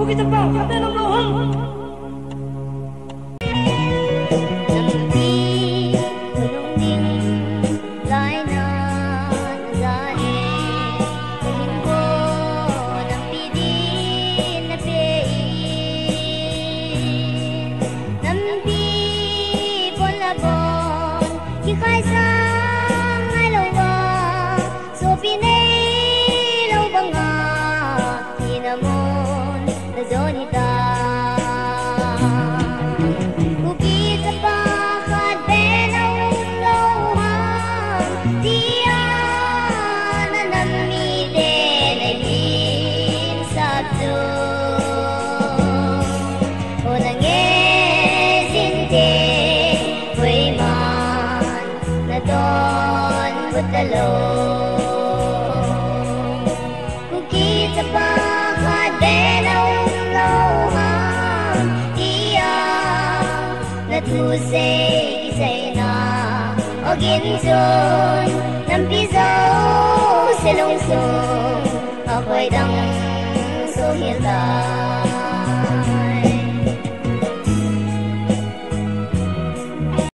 kita pa kata nang lohang khai sang ai lâu và số pin ấy lâu bằng ngà thì nam môn là do đi ta kuki sa pa khát bé lâu lâu ha dia na nam mi de na bin sa tu o na nghe xin te Don Butalong Kung kita pa kadelaw lawang Iyang natusay kisay na O ginson ng pisaw silungsong Ako'y dang suhila